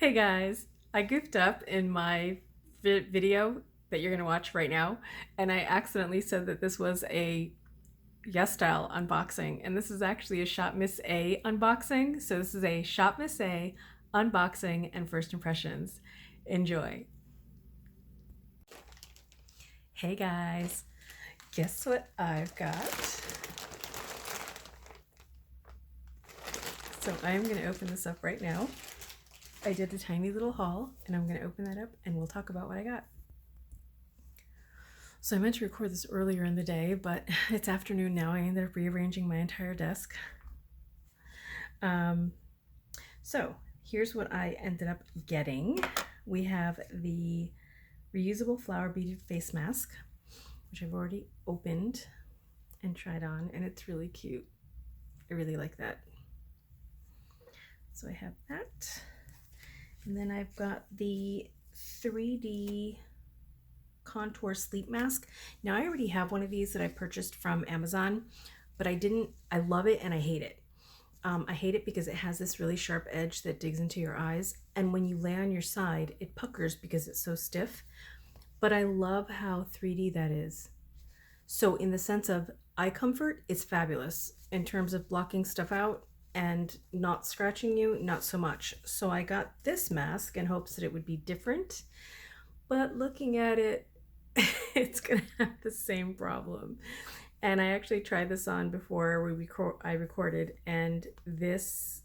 Hey guys, I goofed up in my video that you're going to watch right now, and I accidentally said that this was a YesStyle unboxing, and this is actually a Shop Miss A unboxing. So this is a Shop Miss A unboxing and first impressions. Enjoy. Hey guys, guess what I've got? So I'm going to open this up right now. I did a tiny little haul, and I'm going to open that up and we'll talk about what I got. So I meant to record this earlier in the day, but it's afternoon now. I ended up rearranging my entire desk. So here's what I ended up getting. We have the reusable flower beaded face mask, which I've already opened and tried on, and it's really cute. I really like that. So I have that. And then I've got the 3D contour sleep mask. Now I already have one of these that I purchased from Amazon, but I love it and I hate it. I hate it because it has this really sharp edge that digs into your eyes, and when you lay on your side it puckers because it's so stiff, but I love how 3D that is. So in the sense of eye comfort, it's fabulous. In terms of blocking stuff out and not scratching you, not so much. So I got this mask in hopes that it would be different, but looking at it, it's gonna have the same problem. And I actually tried this on before I recorded, and this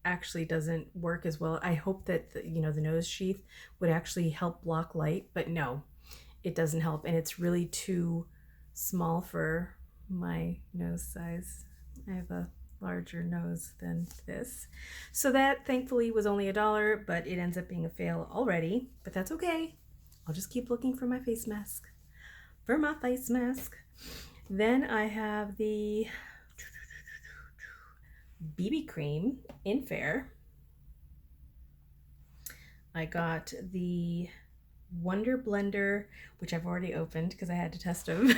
actually doesn't work as well. I hope that the nose sheath would actually help block light, but no, it doesn't help, and it's really too small for my nose size. I have a larger nose than this. So that thankfully was only $1, but it ends up being a fail already, but that's okay. I'll just keep looking for my face mask. Then I have the BB cream in Fair. I got the Wonder Blender, which I've already opened because I had to test them.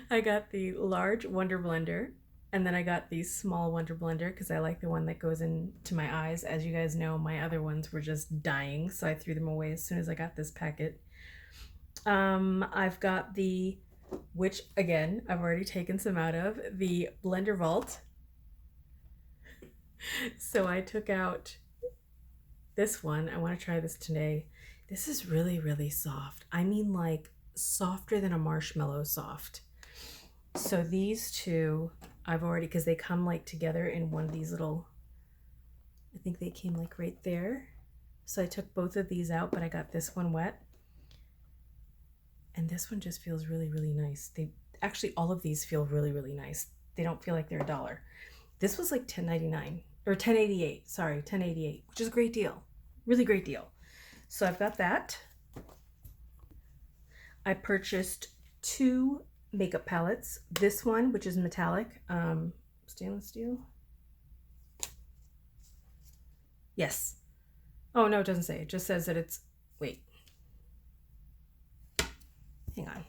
I got the large Wonder Blender, and then I got the small Wonder Blender because I like the one that goes into my eyes. As you guys know, my other ones were just dying, so I threw them away as soon as I got this packet. I've got the, which again, I've already taken some out of, the Blender Vault. So I took out this one. I want to try this today. This is really, really soft. I mean, like softer than a marshmallow soft. So these two I've already, because they come like together in one of these little, I think they came like right there. So I took both of these out, but I got this one wet. And this one just feels really, really nice. They actually, all of these feel really, really nice. They don't feel like they're $1. This was like $10.99 or $10.88. Sorry, $10.88, which is a great deal. Really great deal. So I've got that. I purchased 2 makeup palettes. This one, which is metallic, stainless steel. Yes. Oh no, it doesn't say. It just says that it's, wait. Hang on.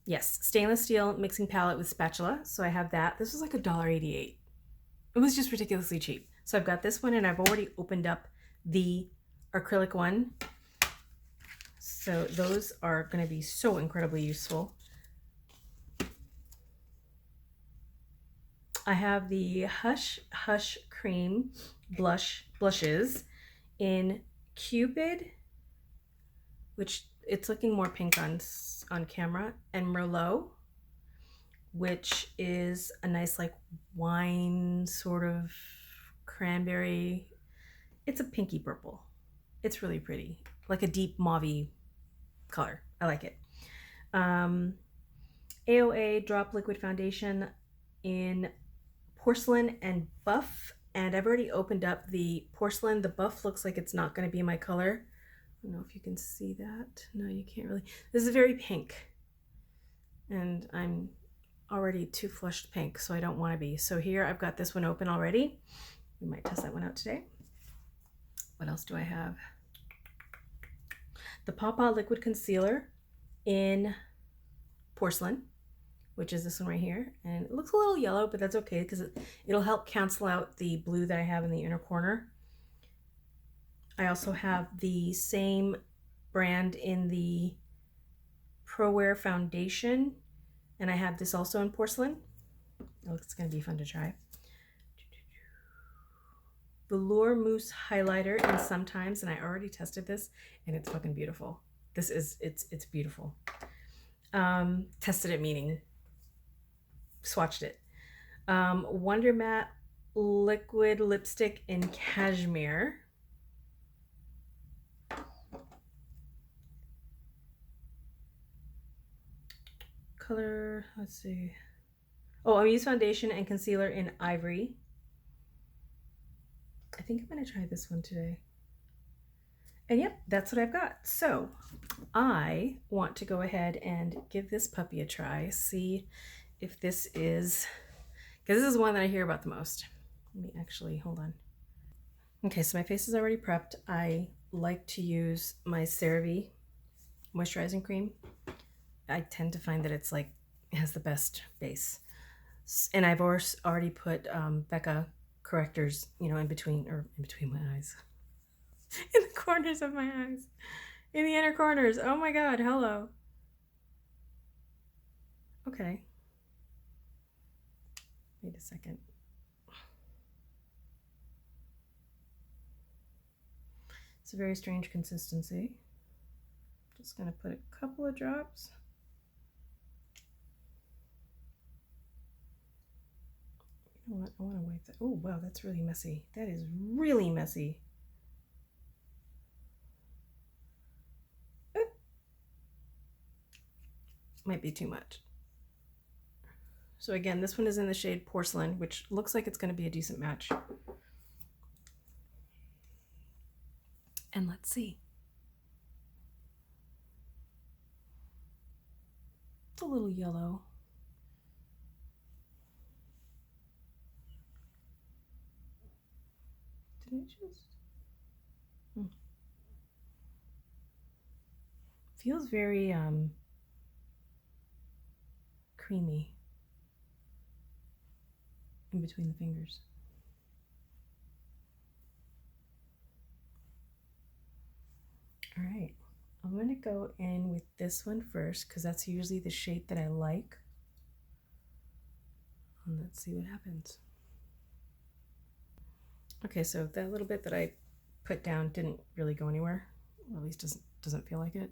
Yes, stainless steel mixing palette with spatula. So I have that. This was like $1.88. It was just ridiculously cheap. So I've got this one, and I've already opened up the acrylic one. So those are going to be so incredibly useful. I have the Hush Hush Cream blushes in Cupid, which it's looking more pink on camera, and Merlot, which is a nice like wine sort of cranberry. It's a pinky purple. It's really pretty, like a deep mauve color. I like it. AOA Drop Liquid Foundation in Porcelain and Buff, and I've already opened up the porcelain. The buff looks like it's not going to be my color. I don't know if you can see that. No, you can't really. This is very pink, and I'm already too flushed pink, so I don't want to be. So here I've got this one open already. We might test that one out today. What else do I have? The Pawpaw Liquid Concealer in Porcelain, which is this one right here. And it looks a little yellow, but that's okay because it'll help cancel out the blue that I have in the inner corner. I also have the same brand in the Pro Wear foundation, and I have this also in porcelain. Oh, it's going to be fun to try. Velour Mousse highlighter, and sometimes, and I already tested this, and it's fucking beautiful. This is, it's beautiful. Tested it, meaning swatched it. Wonder Matte liquid lipstick in cashmere. Color, let's see. Oh, I use foundation and concealer in ivory. I think I'm gonna try this one today. And yep, that's what I've got. So I want to go ahead and give this puppy a try. See if this is, because this is one that I hear about the most. Let me actually, hold on. Okay, so my face is already prepped. I like to use my Cerave moisturizing cream. I tend to find that it's like, it has the best base. And I've already put Becca correctors, you know, in between my eyes. In the corners of my eyes. In the inner corners. Oh my God, hello. Okay. Wait a second. It's a very strange consistency. Just gonna put a couple of drops. You know what? I want to wipe that. Oh wow, that's really messy. That is really messy. Might be too much. So again, this one is in the shade Porcelain, which looks like it's going to be a decent match. And let's see. It's a little yellow. Did I just? Feels very creamy in between the fingers. All right, I'm gonna go in with this one first because that's usually the shape that I like. And let's see what happens. Okay, so that little bit that I put down didn't really go anywhere, or at least doesn't feel like it.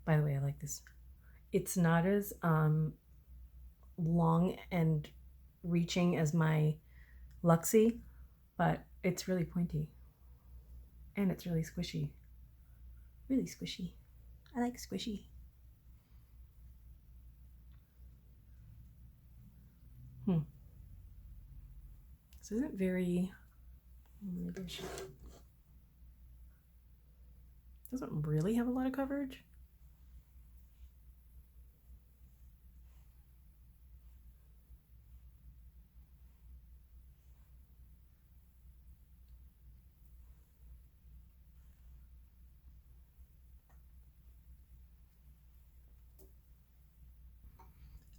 By the way, I like this. It's not as long and reaching as my Luxie, but it's really pointy. And it's really squishy. Really squishy. I like squishy. This isn't very, doesn't really have a lot of coverage.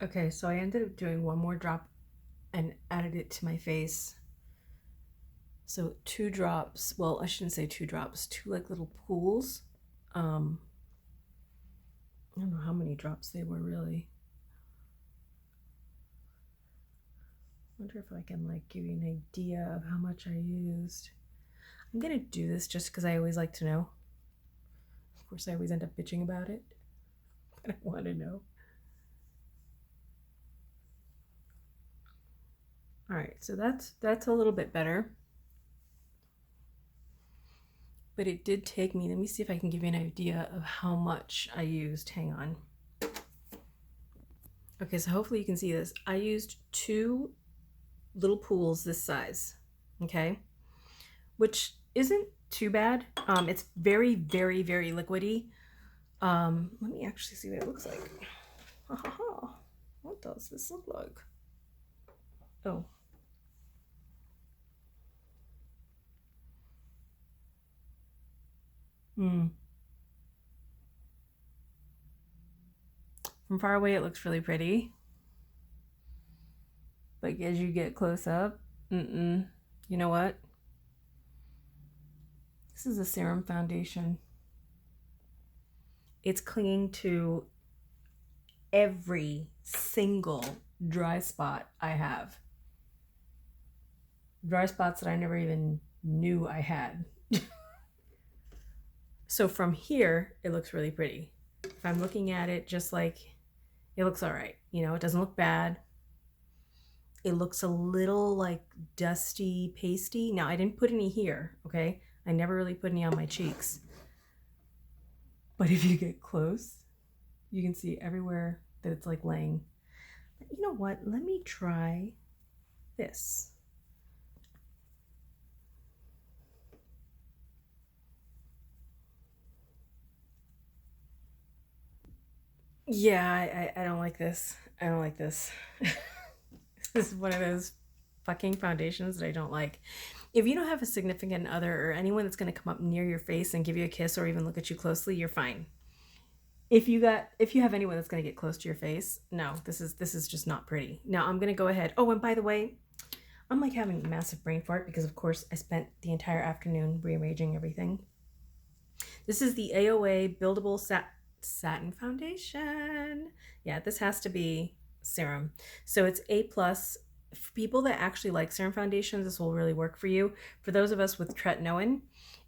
Okay, so I ended up doing one more drop and added it to my face. So 2 drops, well, I shouldn't say 2 drops, 2 like little pools. I don't know how many drops they were really. I wonder if I can like give you an idea of how much I used. I'm gonna do this just because I always like to know. Of course, I always end up bitching about it, but I want to know. All right, so that's a little bit better. But it did take me, let me see if I can give you an idea of how much I used. Hang on. Okay, so hopefully you can see this. I used 2 little pools this size, okay? Which isn't too bad. It's very, very, very liquidy. Let me actually see what it looks like. What does this look like? Oh. From far away, it looks really pretty. But as you get close up, you know what? This is a serum foundation. It's clinging to every single dry spot I have. Dry spots that I never even knew I had. So from here, it looks really pretty. If I'm looking at it just like, it looks all right. You know, it doesn't look bad. It looks a little like dusty, pasty. Now, I didn't put any here, okay? I never really put any on my cheeks. But if you get close, you can see everywhere that it's like laying. But you know what? Let me try this. Yeah, I don't like this. I don't like this. This is one of those fucking foundations that I don't like. If you don't have a significant other or anyone that's going to come up near your face and give you a kiss or even look at you closely, you're fine. If you have anyone that's going to get close to your face, no, this is just not pretty. Now I'm going to go ahead. Oh, and by the way, I'm like having a massive brain fart because of course I spent the entire afternoon rearranging everything. This is the AOA Buildable Satin Foundation. Yeah, this has to be serum. So it's A+. For people that actually like serum foundations, this will really work for you. For those of us with tretinoin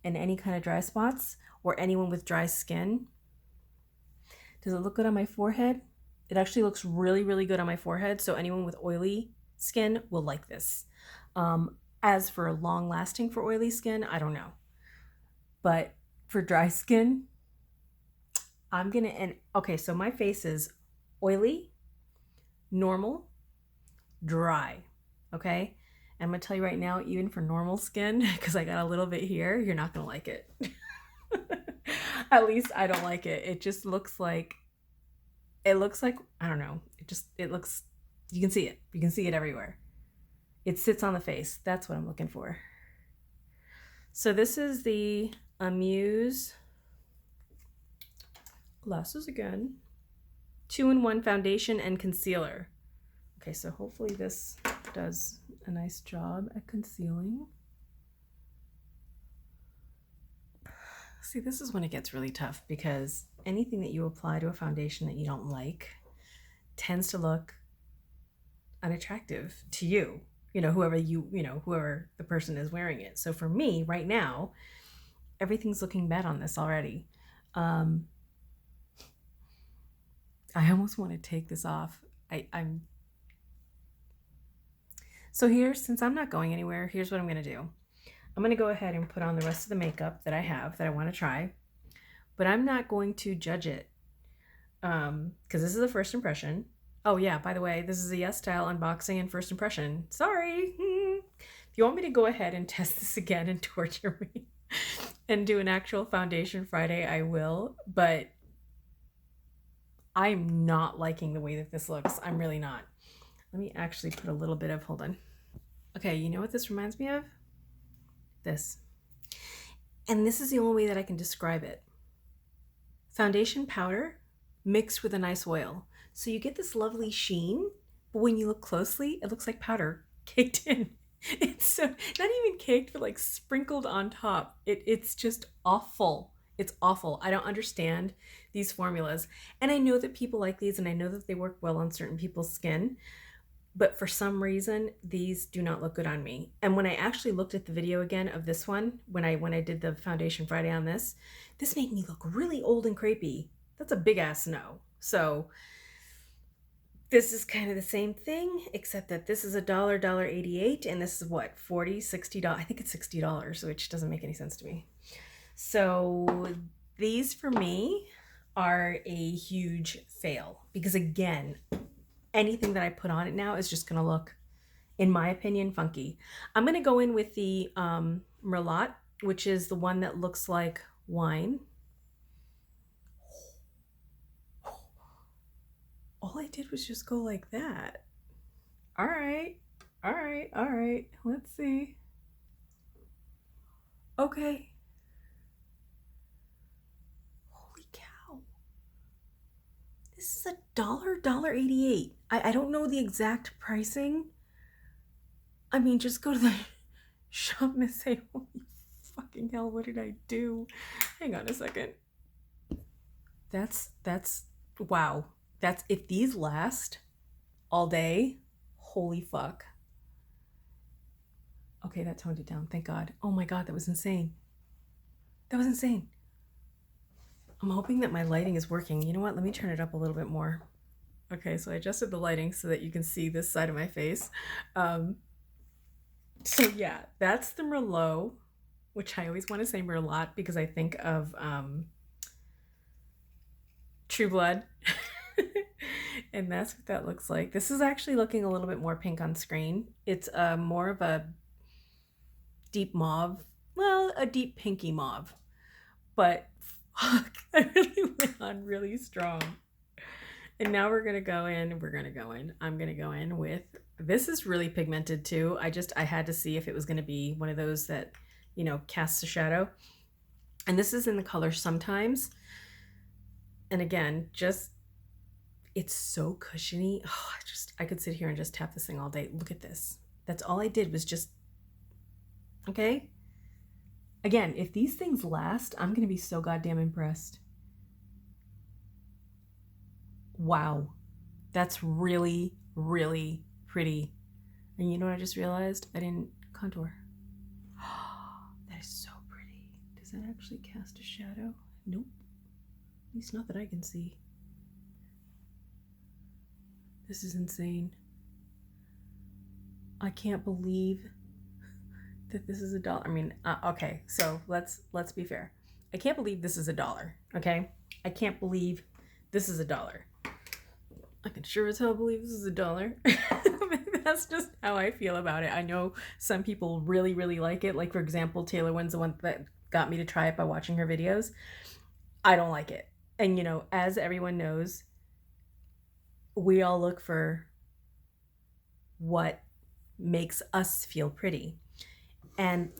and any kind of dry spots or anyone with dry skin, does it look good on my forehead? It actually looks really, really good on my forehead. So anyone with oily skin will like this. As for long lasting for oily skin, I don't know. But for dry skin, okay, so my face is oily, normal, dry, okay? And I'm gonna tell you right now, even for normal skin, because I got a little bit here, you're not gonna like it. At least I don't like it. It just looks like, I don't know. It looks, you can see it. You can see it everywhere. It sits on the face. That's what I'm looking for. So this is the Mousse glasses again. 2-in-1 foundation and concealer. Okay, so hopefully this does a nice job at concealing. See, this is when it gets really tough because anything that you apply to a foundation that you don't like tends to look unattractive to you. Whoever the person is wearing it. So for me right now, everything's looking bad on this already. I almost want to take this off. So here, since I'm not going anywhere, here's what I'm going to do. I'm going to go ahead and put on the rest of the makeup that I have that I want to try, but I'm not going to judge it because this is a first impression. Oh yeah, by the way, this is a YesStyle unboxing and first impression. Sorry. If you want me to go ahead and test this again and torture me and do an actual foundation Friday, I will, but I'm not liking the way that this looks. I'm really not. Let me actually put a little bit of, hold on. Okay, you know what this reminds me of? This. And this is the only way that I can describe it. Foundation powder mixed with a nice oil. So you get this lovely sheen, but when you look closely, it looks like powder caked in. It's so, not even caked, but like sprinkled on top. It's just awful. It's awful. I don't understand these formulas. And I know that people like these and I know that they work well on certain people's skin, but for some reason, these do not look good on me. And when I actually looked at the video again of this one, when I did the Foundation Friday on this made me look really old and crepey. That's a big ass no. So this is kind of the same thing, except that this is $1.88, and this is what, $40, $60? I think it's $60, which doesn't make any sense to me. So these for me are a huge fail because again, anything that I put on it now is just going to look, in my opinion, funky. I'm going to go in with the Merlot, which is the one that looks like wine. All I did was just go like that. All right. Let's see. Okay. $1.88. I don't know the exact pricing. I mean, just go to the shop and say, holy fucking hell, what did I do? Hang on a second. That's wow. That's, if these last all day, holy fuck. Okay, that toned it down, thank God. Oh my God, that was insane. That was insane. I'm hoping that my lighting is working. You know what? Let me turn it up a little bit more. Okay, so I adjusted the lighting so that you can see this side of my face. So yeah, that's the Merlot, which I always want to say Merlot because I think of True Blood. And that's what that looks like. This is actually looking a little bit more pink on screen. It's more of a deep mauve. Well, a deep pinky mauve. But fuck, I really went on really strong. And now we're gonna go in, I'm gonna go in with, this is really pigmented too. I had to see if it was gonna be one of those that, you know, casts a shadow. And this is in the color Sometimes. And again, just, it's so cushiony. Oh, I could sit here and just tap this thing all day. Look at this. That's all I did was just, okay? Again, if these things last, I'm gonna be so goddamn impressed. Wow, that's really, really pretty. And you know what I just realized? I didn't contour. That is so pretty. Does that actually cast a shadow? Nope. At least not that I can see. This is insane. I can't believe that this is $1. I mean, okay, so let's be fair. I can't believe this is $1, okay? I can't believe this is $1. I can sure as hell believe this is $1. That's just how I feel about it. I know some people really, really like it. Like, for example, Taylor Wynn's the one that got me to try it by watching her videos. I don't like it. And, you know, as everyone knows, we all look for what makes us feel pretty. And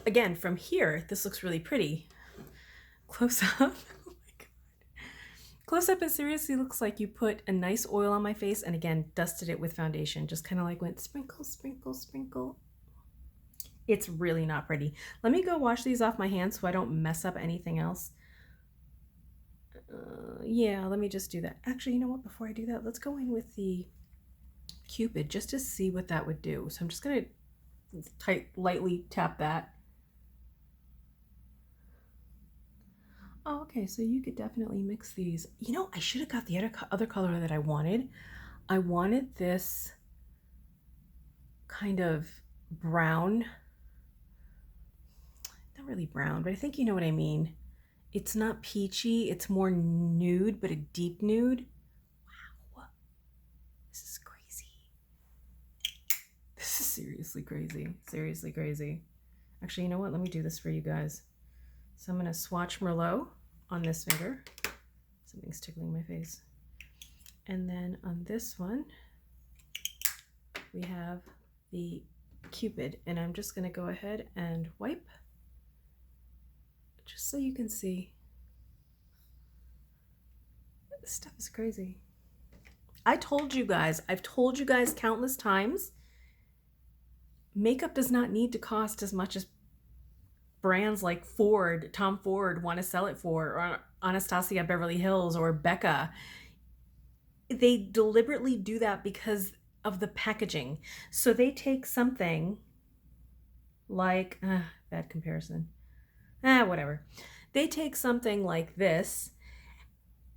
again, from here, this looks really pretty. Close up. Oh my God. Close up, it seriously looks like you put a nice oil on my face and again, dusted it with foundation. Just kind of like went sprinkle, sprinkle, sprinkle. It's really not pretty. Let me go wash these off my hands so I don't mess up anything else. Yeah, let me just do that. Actually, you know what? Before I do that, let's go in with the Cupid just to see what that would do. So I'm just going to lightly tap that. Oh, okay, so you could definitely mix these. You know, I should have got the other color that I wanted. I wanted this kind of brown. Not really brown, but I think you know what I mean. It's not peachy, it's more nude, but a deep nude. Wow, this is crazy. This is seriously crazy, seriously crazy. Actually, you know what? Let me do this for you guys. So I'm gonna swatch Merlot on this finger. Something's tickling my face. And then on this one, we have the Cupid, and I'm just gonna go ahead and wipe just so you can see. This stuff is crazy. I told you guys, I've told you guys countless times, makeup does not need to cost as much as brands like Ford, Tom Ford want to sell it for, or Anastasia Beverly Hills or Becca. They deliberately do that because of the packaging. So they take something like, bad comparison. Whatever. They take something like this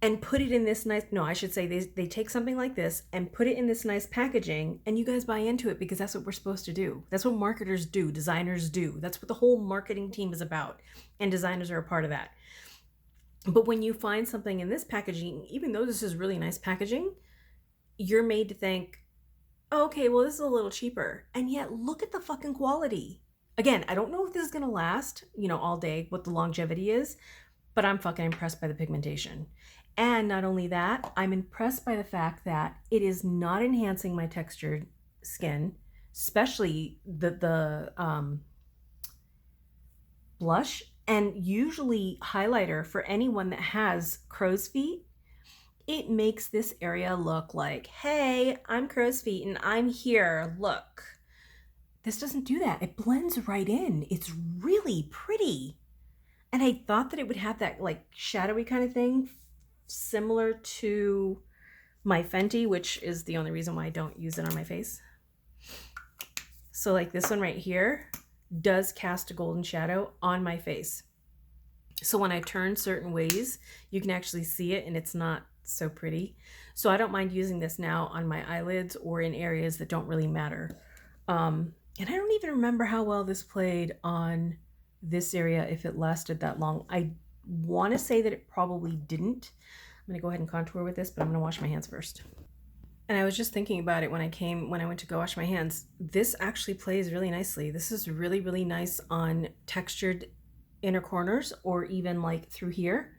and put it in this nice, no, I should say they take something like this and put it in this nice packaging, and you guys buy into it because that's what we're supposed to do. That's what marketers do, designers do. That's what the whole marketing team is about, and designers are a part of that. But when you find something in this packaging, even though this is really nice packaging, you're made to think, oh, okay, well, this is a little cheaper. And yet, look at the fucking quality. Again, I don't know if this is going to last, you know, all day, what the longevity is, but I'm fucking impressed by the pigmentation. And not only that, I'm impressed by the fact that it is not enhancing my textured skin, especially the blush. And usually highlighter for anyone that has crow's feet it makes this area look like, hey, I'm crow's feet and I'm here, look. This doesn't do that. It blends right in. It's really pretty. And I thought that it would have that like shadowy kind of thing, similar to my Fenty, which is the only reason why I don't use it on my face. So like this one right here does cast a golden shadow on my face. So when I turn certain ways, you can actually see it and it's not so pretty. So I don't mind using this now on my eyelids or in areas that don't really matter. And I don't even remember how well this played on this area, if it lasted that long. I want to say that it probably didn't. I'm going to go ahead and contour with this, but I'm going to wash my hands first. And I was just thinking about it when I went to go wash my hands. This actually plays really nicely. This is really, really nice on textured inner corners or even like through here.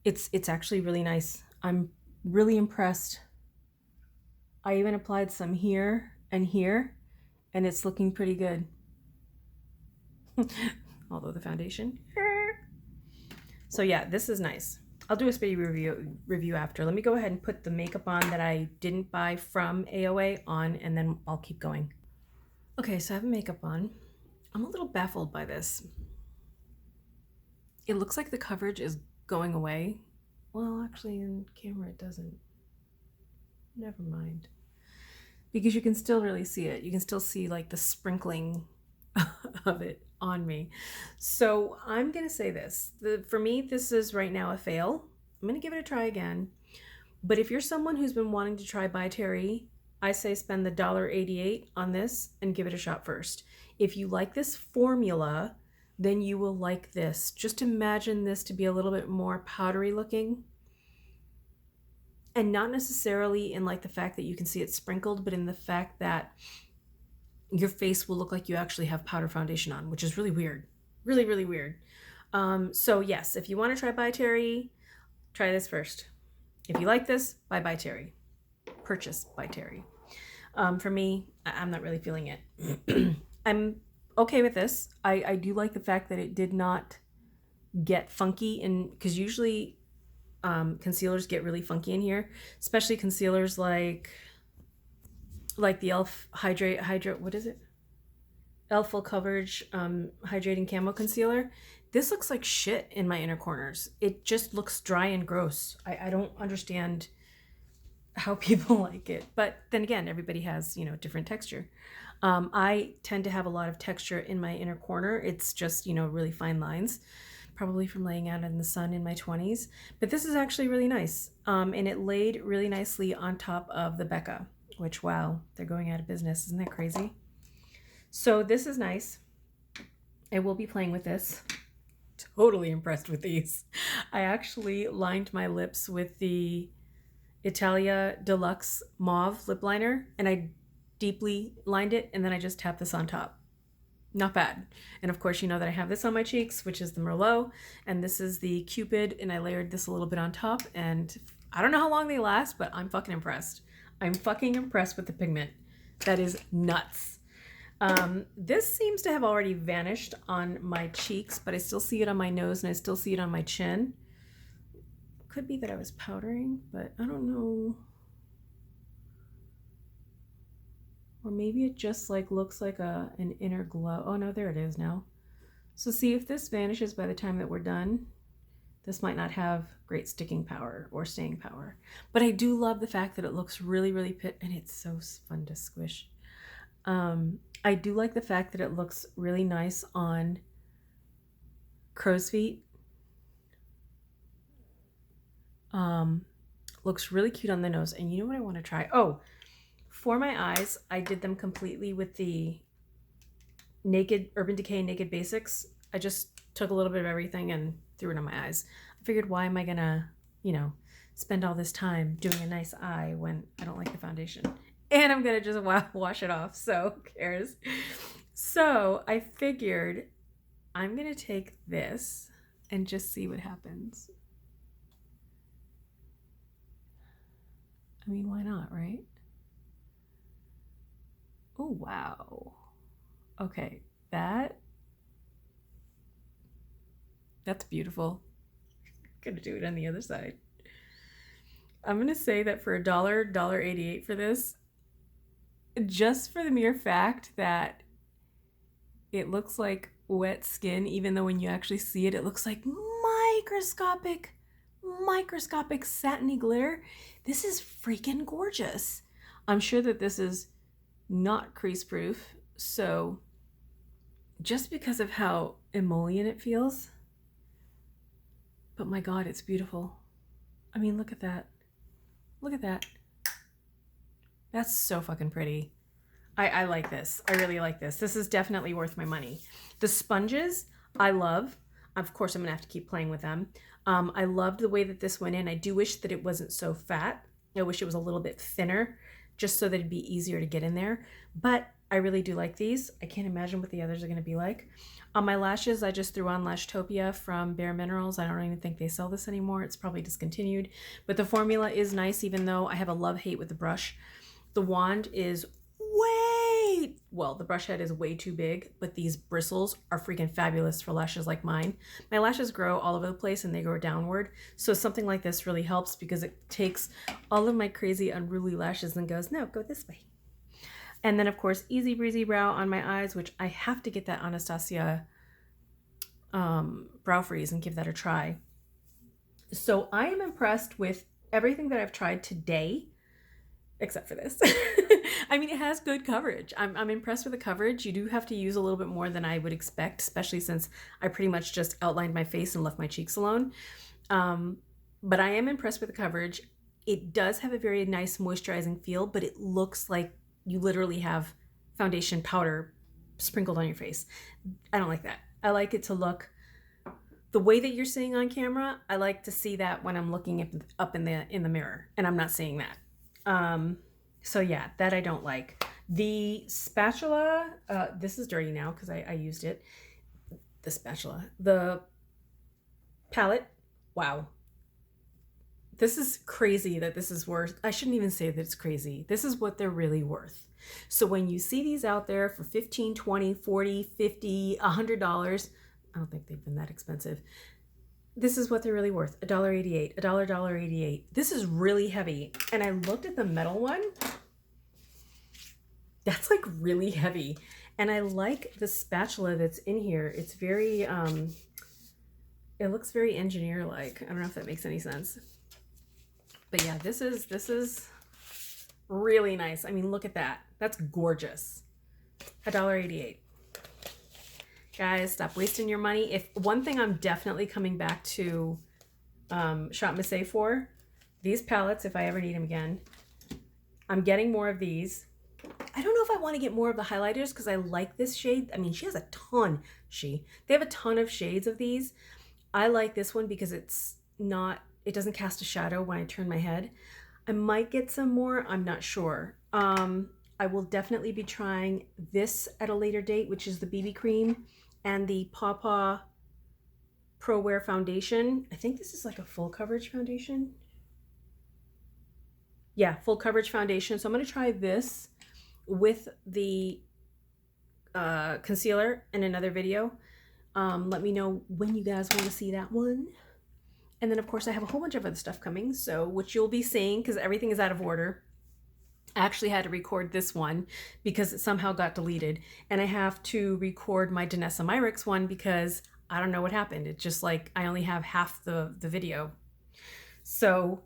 It's actually really nice. I'm really impressed. I even applied some here and here, and it's looking pretty good. Although the foundation. So yeah, this is nice. I'll do a speedy review after. Let me go ahead and put the makeup on that I didn't buy from AOA on, and then I'll keep going. Okay, so I have makeup on. I'm a little baffled by this. It looks like the coverage is going away. Well, actually in camera it doesn't. Never mind. Because you can still really see it. You can still see like the sprinkling of it on me. So I'm going to say this. For me, this is right now a fail. I'm going to give it a try again. But if you're someone who's been wanting to try By Terry, I say spend the $1.88 on this and give it a shot first. If you like this formula, then you will like this. Just imagine this to be a little bit more powdery looking. And not necessarily in like the fact that you can see it sprinkled, but in the fact that your face will look like you actually have powder foundation on, which is really weird. Really, really weird. So yes, if you want to try By Terry, try this first. If you like this, buy By Terry. Purchase By Terry. For me, I'm not really feeling it. I'm okay with this. I do like the fact that it did not get funky, and because usually concealers get really funky in here, especially concealers like the e.l.f. Hydrate, what is it? e.l.f. Full Coverage Hydrating Camo Concealer. This looks like shit in my inner corners. It just looks dry and gross. I don't understand how people like it. But then again, everybody has, different texture. I tend to have a lot of texture in my inner corner. It's just, really fine lines, probably from laying out in the sun in my 20s. But this is actually really nice. And it laid really nicely on top of the Becca, which, wow, they're going out of business. Isn't that crazy? So this is nice. I will be playing with this. Totally impressed with these. I actually lined my lips with the Italia Deluxe Mauve lip liner, and I deeply lined it, and then I just tapped this on top. Not bad. And of course, you know that I have this on my cheeks, which is the Merlot, and this is the Cupid, and I layered this a little bit on top, and I don't know how long they last, but I'm fucking impressed. I'm fucking impressed with the pigment. That is nuts. This seems to have already vanished on my cheeks, but I still see it on my nose, and I still see it on my chin. Could be that I was powdering, but I don't know. Or maybe it just looks like an inner glow. Oh no, there it is now. So see, if this vanishes by the time that we're done, this might not have great sticking power or staying power. But I do love the fact that it looks really, really and it's so fun to squish. I do like the fact that it looks really nice on crow's feet. Looks really cute on the nose. And you know what I want to try? Oh, for my eyes, I did them completely with the Urban Decay Naked Basics. I just took a little bit of everything and threw it on my eyes. I figured, why am I gonna, spend all this time doing a nice eye when I don't like the foundation? And I'm gonna just wash it off, so who cares? So I figured I'm gonna take this and just see what happens. I mean, why not, right? Oh, wow. Okay, that's beautiful. I'm gonna do it on the other side. I'm gonna say that for $1.88 for this, just for the mere fact that it looks like wet skin, even though when you actually see it, it looks like microscopic satiny glitter. This is freaking gorgeous. I'm sure that this is not crease proof, so just because of how emollient it feels, but my God, it's beautiful. I mean, look at that. Look at that. That's so fucking pretty. I like this. I really like this. This is definitely worth my money. The sponges, I love. Of course, I'm gonna have to keep playing with them. I loved the way that this went in. I do wish that it wasn't so fat. I wish it was a little bit thinner, just so that it'd be easier to get in there. But I really do like these. I can't imagine what the others are gonna be like. On my lashes, I just threw on Lashtopia from Bare Minerals. I don't even think they sell this anymore. It's probably discontinued. But the formula is nice, even though I have a love-hate with the brush. The wand is well, the brush head is way too big, but these bristles are freaking fabulous for lashes like mine. My lashes grow all over the place and they go downward. So something like this really helps because it takes all of my crazy unruly lashes and goes, no, go this way. And then of course, Easy Breezy Brow on my eyes, which I have to get that Anastasia brow freeze and give that a try. So I am impressed with everything that I've tried today, except for this. I mean, it has good coverage. I'm impressed with the coverage. You do have to use a little bit more than I would expect, especially since I pretty much just outlined my face and left my cheeks alone. But I am impressed with the coverage. It does have a very nice moisturizing feel, but it looks like you literally have foundation powder sprinkled on your face. I don't like that. I like it to look the way that you're seeing on camera. I like to see that when I'm looking up in the mirror, and I'm not seeing that. So yeah, that I don't like. The spatula, this is dirty now because I used it. The spatula, the palette, wow. This is crazy that this is worth, I shouldn't even say that it's crazy. This is what they're really worth. So when you see these out there for $15, $20, $40, $50, $100, I don't think they've been that expensive. This is what they're really worth, $1.88, $1.88. This is really heavy. And I looked at the metal one. That's like really heavy. And I like the spatula that's in here. It's very, it looks very engineer-like. I don't know if that makes any sense. But yeah, this is really nice. I mean, look at that. That's gorgeous. $1.88. Guys, stop wasting your money. If one thing I'm definitely coming back to Shop Missy for, these palettes, if I ever need them again. I'm getting more of these. I don't know if I want to get more of the highlighters because I like this shade. I mean, she has a ton. They have a ton of shades of these. I like this one because it's not, it doesn't cast a shadow when I turn my head. I might get some more. I'm not sure. I will definitely be trying this at a later date, which is the BB cream and the Paw Paw Pro Wear foundation. I think this is like a full coverage foundation. Yeah, full coverage foundation. So I'm going to try this with the concealer in another video. Let me know when you guys want to see that one. And then of course I have a whole bunch of other stuff coming, so which you'll be seeing because everything is out of order. I actually had to record this one because it somehow got deleted, and I have to record my Danessa Myricks one because I don't know what happened. It's just like I only have half the video. So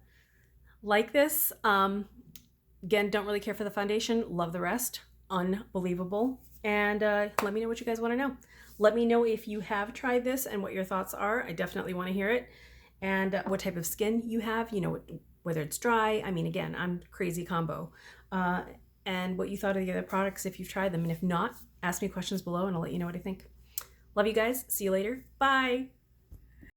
like this, again, don't really care for the foundation, love the rest, unbelievable. And let me know what you guys want to know. Let me know if you have tried this and what your thoughts are. I definitely want to hear it. And what type of skin you have, you know, whether it's dry. I mean, again, I'm crazy combo. And what you thought of the other products if you've tried them. And if not, ask me questions below and I'll let you know what I think. Love you guys. See you later. Bye.